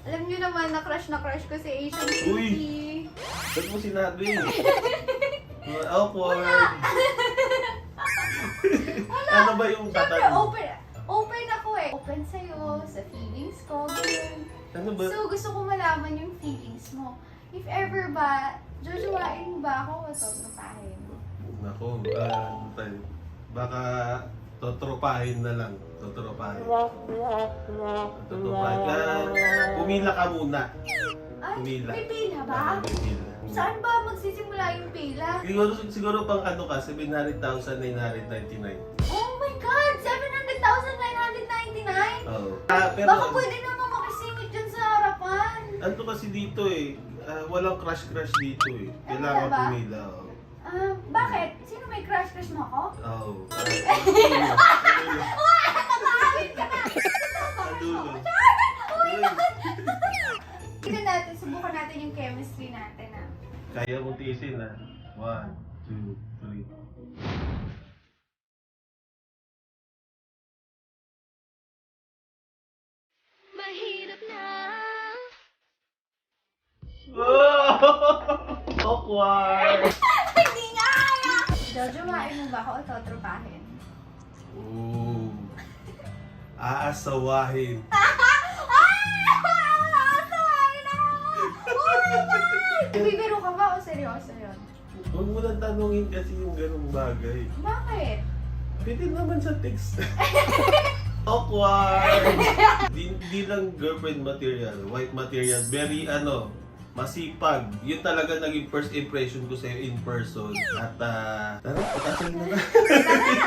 Alam niyo naman na crush ko si Asian Cutie. Uy! Ba't mo sinabi? Awkward. Ano ba yung Siyempre, tatanong? open ako eh. Open sa'yo, sa feelings ko, ganyan. Ano ba? So, gusto ko malaman yung feelings mo. If ever ba, jojowain mo ba ako o totropahin? Nako, baka totropahin na lang. Totropahin. Pumila ka muna. Ay, Pumila. may pila ba? May pila. Saan ba magsisimula yung pila? Siguro pang ano ka, 700,999. Oh my God! 700,999? Oo. Pero, Baka pwede naman makisingit dyan sa harapan. ano kasi dito eh, walang crush dito eh. Kailangan wala ba? pumila. Oo. Bakit? Sino may crush mo ako? Oo. Nakakawin ka na! Adulo. Tignan natin, subukan natin yung chemistry natin ah. Kaya mo tiisin na. 1, 2, 3. Mahirap na. Awkward! Hindi nga kaya! Jojowain mo ba ako o totropahin? Ooh. Aasawahin. Bibiro ka ba o seryoso yun? Huwag mo nang tanungin kasi yung ganung bagay. Bakit? Pwede naman sa text. Awkward! Di lang girlfriend material, wife material. Very masipag. Yun talaga naging first impression ko sa'yo in person. At tara, patasin na na.